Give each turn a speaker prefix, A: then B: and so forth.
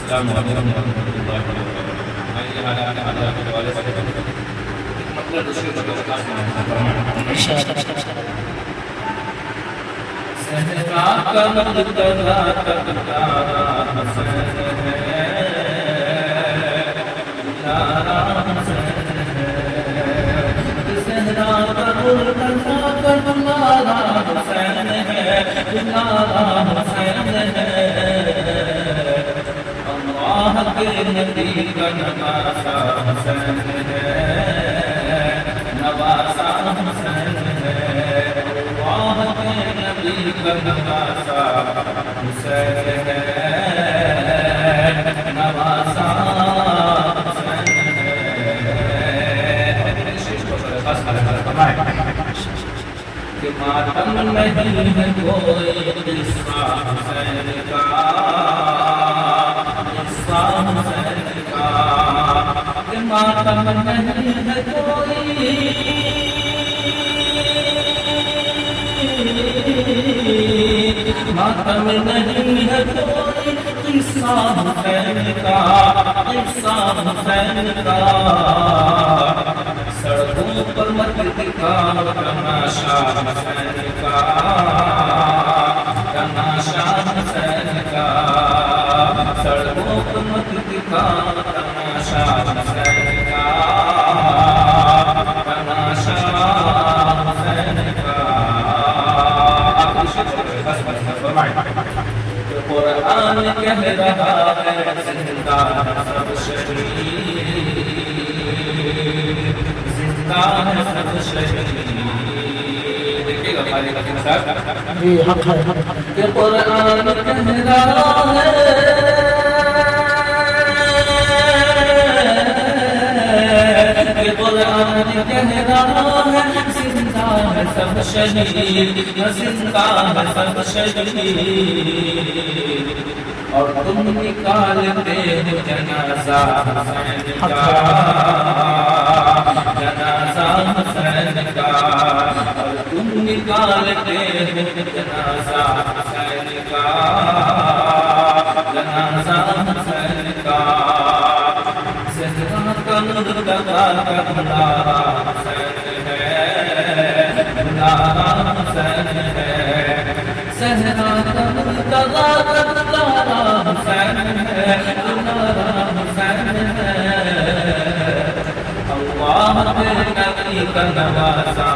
A: السلام علیکم ورحمۃ اللہ وبرکاتہ۔ آئیے حالات حاضرہ کے حوالے سے ایک مطلب دوسرے کا صحرا کا مقتضا تقدارا حسن ہے، تقدارا حسن ہے، صحرا کا مقتضا تقدارا حسن ہے، تقدارا حسن ہے، اللہ کے نبی کا نواسا حسن ہے، نواسا حسن ہے، اللہ کے نبی کا نواسا حسن ہے، نواسا حسن ہے۔ کہ ماتم نہیں ہے کوئی قصہ حسین کا، قصہ حسین کا، کہ ماتم نہیں ہے کوئی، ماتم نہیں ہے کوئی قصہ حسین کا، قصہ حسین کا، سڑکوں پر مت دکھاؤ تماشا حسین کا، تماشا حسین کا، سڑکوں پر مت دکھاؤ تماشا حسین کا، تماشا حسین کا۔ قرآن کہہ رہا ہے زندہ سب شہید، زندہ ہے سب شہید۔ دیکھیے گا ہماری حکیم صاحب کہ قرآن کہہ رہا ہے، کہ قرآن کہہ رہا ہے زندہ ہے سب شہید، زندہ ہے سب شہید، اور تم نکالتے ہو جنازہ حسین کا، جنازہ حسین کا، اور تم نکالتے ہو جنازہ حسین کا، جنازہ حسین کا، صحرا کا مقتضا تقدارا حسین ہے، تقدارا حسین ہے، صحرا کا مقتضا تقدارا حسین ہے، تقدارا حسین ہے، اللہ کے نبی کا نواسا